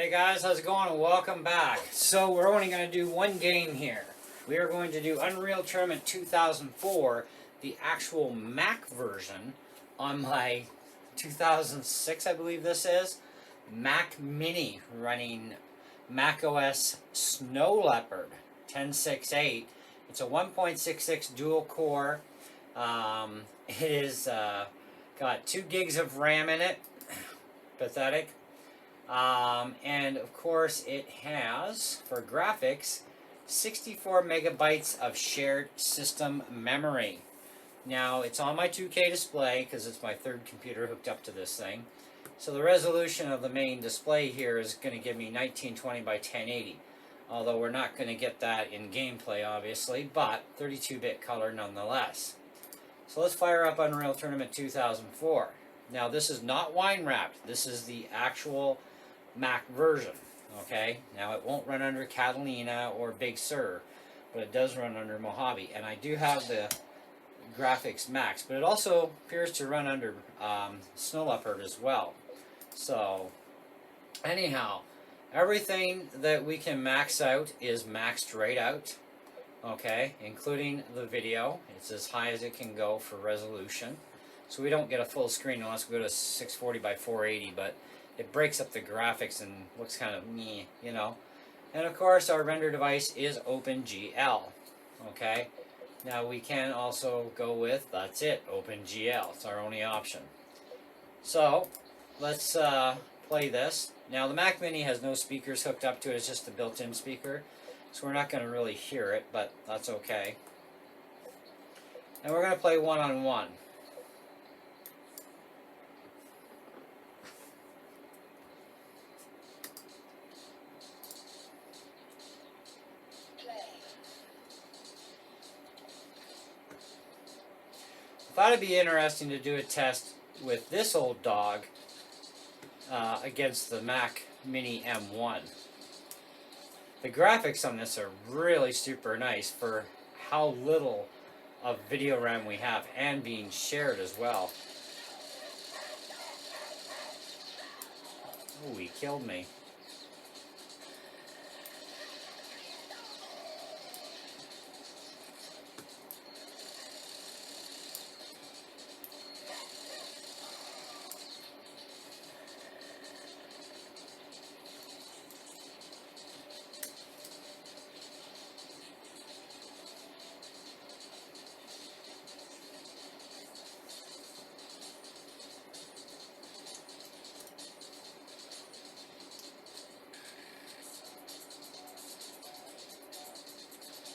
Hey guys, how's it going? Welcome back. So we're only going to do one game here. We are going to do Unreal Tournament 2004, the actual Mac version on my 2006, I believe this is, Mac Mini running Mac OS Snow Leopard 10.68. It's a 1.66 dual core. It is got 2 gigs of RAM in it. Pathetic. And of course it has, for graphics, 64 megabytes of shared system memory. Now it's on my 2K display because it's my third computer hooked up to this thing. So the resolution of the main display here is going to give me 1920 by 1080. Although we're not going to get that in gameplay obviously, but 32-bit color nonetheless. So let's fire up Unreal Tournament 2004. Now this is not wine wrapped, this is the actual Mac version. Okay, now it won't run under Catalina or Big Sur, but it does run under Mojave, and I do have the graphics max, but it also appears to run under Snow Leopard as well. So anyhow, everything that we can max out is maxed right out, okay, including the video. It's as high as it can go for resolution, so we don't get a full screen unless we go to 640 by 480, but it breaks up the graphics and looks kind of meh, you know. And of course our render device is OpenGL. Okay, now we can also go with, that's it, OpenGL. It's our only option. So let's play this. Now the Mac Mini has no speakers hooked up to it, it's just a built-in speaker, so we're not going to really hear it, but that's okay. And we're going to play one-on-one. Thought it'd be interesting to do a test with this old dog against the Mac Mini M1. The graphics on this are really super nice for how little of video RAM we have, and being shared as well. Oh, he killed me.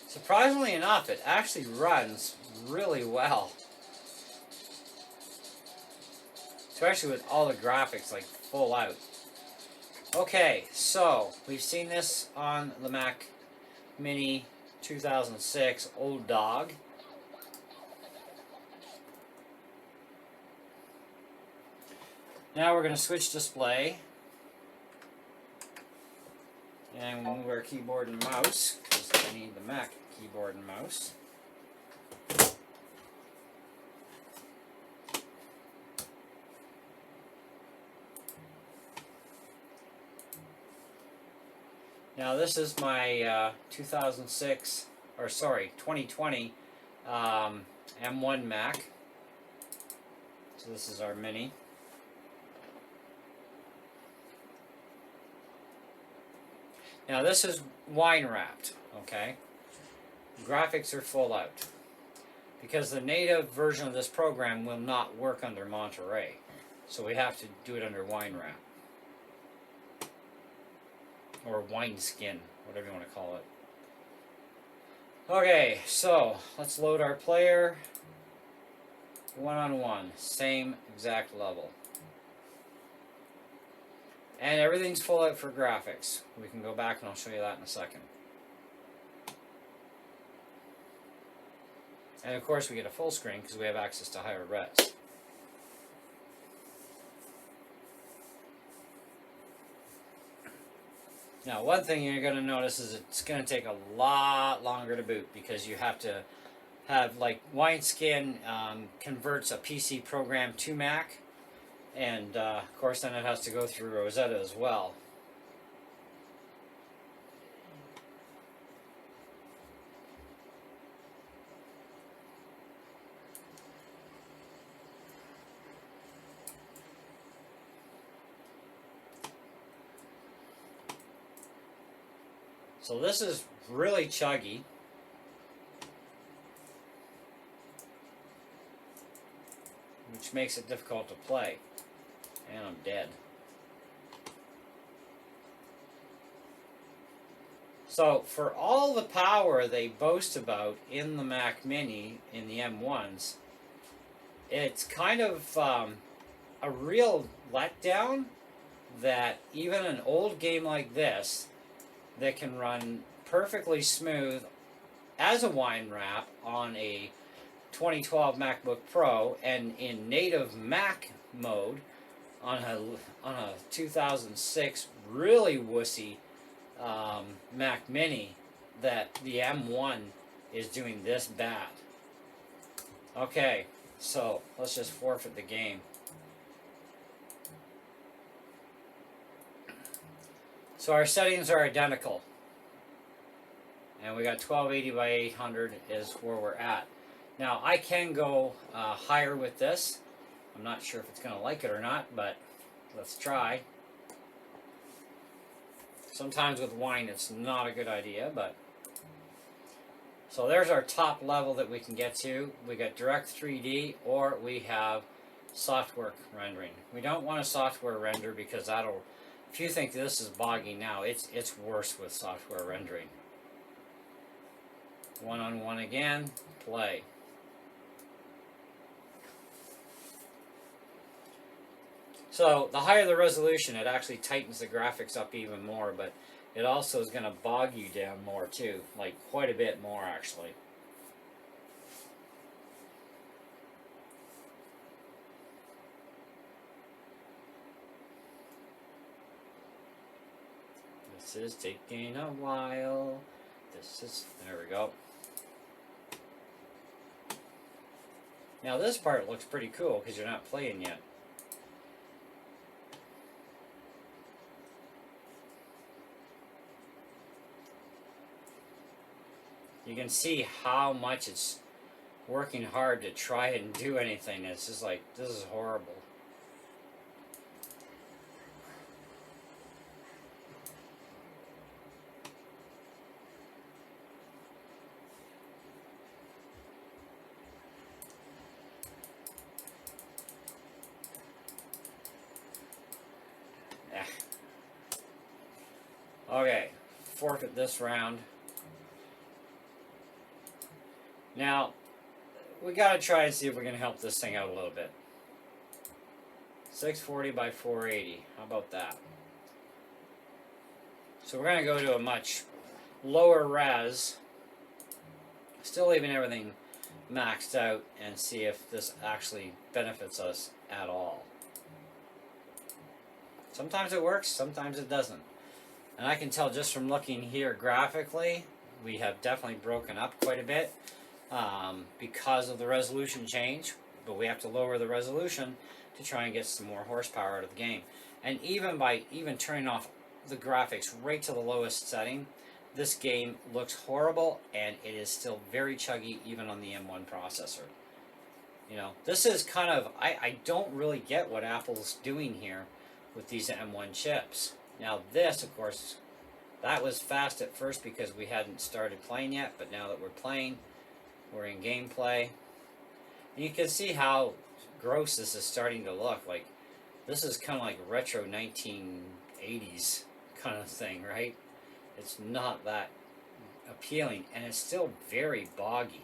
Surprisingly enough, it actually runs really well. Especially with all the graphics like full out. Okay, so we've seen this on the Mac Mini 2006 old dog. Now we're going to switch display. And we'll move our keyboard and mouse, because I need the Mac keyboard and mouse. Now this is my 2020 M1 Mac. So this is our Mini. Now this is wine wrapped, okay? Graphics are full out, because the native version of this program will not work under Monterey, so we have to do it under wine wrap, or wine skin, whatever you want to call it. Okay, so let's load our player. One-on-one, same exact level. And everything's full out for graphics. We can go back and I'll show you that in a second. And of course we get a full screen because we have access to higher res. Now one thing you're going to notice is it's going to take a lot longer to boot, because you have to have, like, Wineskin converts a PC program to Mac. And of course then it has to go through Rosetta as well. So this is really chuggy. Which makes it difficult to play. And I'm dead. So for all the power they boast about in the Mac Mini, in the M1s, it's kind of a real letdown that even an old game like this that can run perfectly smooth as a wine wrap on a 2012 MacBook Pro and in native Mac mode on a 2006 really wussy Mac Mini, that the M1 is doing this bad. Okay, so let's just forfeit the game. So our settings are identical, and we got 1280 by 800 is where we're at. Now I can go higher with this. I'm not sure if it's going to like it or not, but let's try. Sometimes with wine it's not a good idea, but so there's our top level that we can get to. We got direct 3D, or we have software rendering. We don't want a software render because that'll, if you think this is boggy now, it's worse with software rendering. One-on-one again, play. So the higher the resolution, it actually tightens the graphics up even more, but it also is going to bog you down more too, like quite a bit more actually. This is taking a while. There we go. Now this part looks pretty cool because you're not playing yet. You can see how much it's working hard to try and do anything. It's just like, this is horrible. Okay, forfeit this round. Now, we gotta try and see if we can help this thing out a little bit. 640 by 480, how about that? So we're gonna go to a much lower res, still leaving everything maxed out, and see if this actually benefits us at all. Sometimes it works, sometimes it doesn't. And I can tell just from looking here graphically, we have definitely broken up quite a bit because of the resolution change, but we have to lower the resolution to try and get some more horsepower out of the game. And even by turning off the graphics right to the lowest setting, this game looks horrible, and it is still very chuggy even on the M1 processor. You know, this is kind of, I don't really get what Apple's doing here with these M1 chips. Now this, of course, that was fast at first because we hadn't started playing yet, but now that we're playing, we're in gameplay. And you can see how gross this is starting to look. Like, this is kind of like retro 1980s kind of thing, right? It's not that appealing, and it's still very boggy.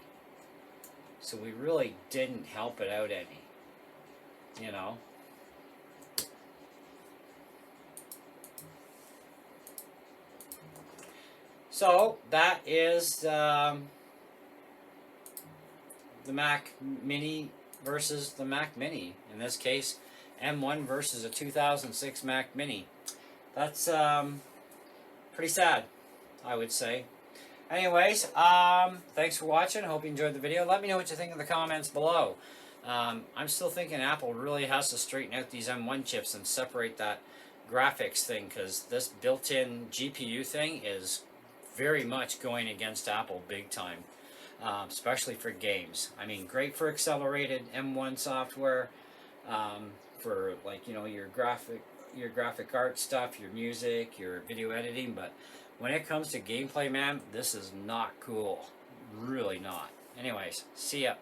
So we really didn't help it out any, you know? So that is the Mac Mini versus the Mac Mini. In this case, M1 versus a 2006 Mac Mini. That's pretty sad, I would say. Anyways, thanks for watching. Hope you enjoyed the video. Let me know what you think in the comments below. I'm still thinking Apple really has to straighten out these M1 chips and separate that graphics thing, because this built-in GPU thing is very much going against Apple big time, especially for games. I mean, great for accelerated M1 software, for, like, you know, your graphic art stuff, your music, your video editing, but when it comes to gameplay, man, this is not cool. Really not. Anyways, see ya.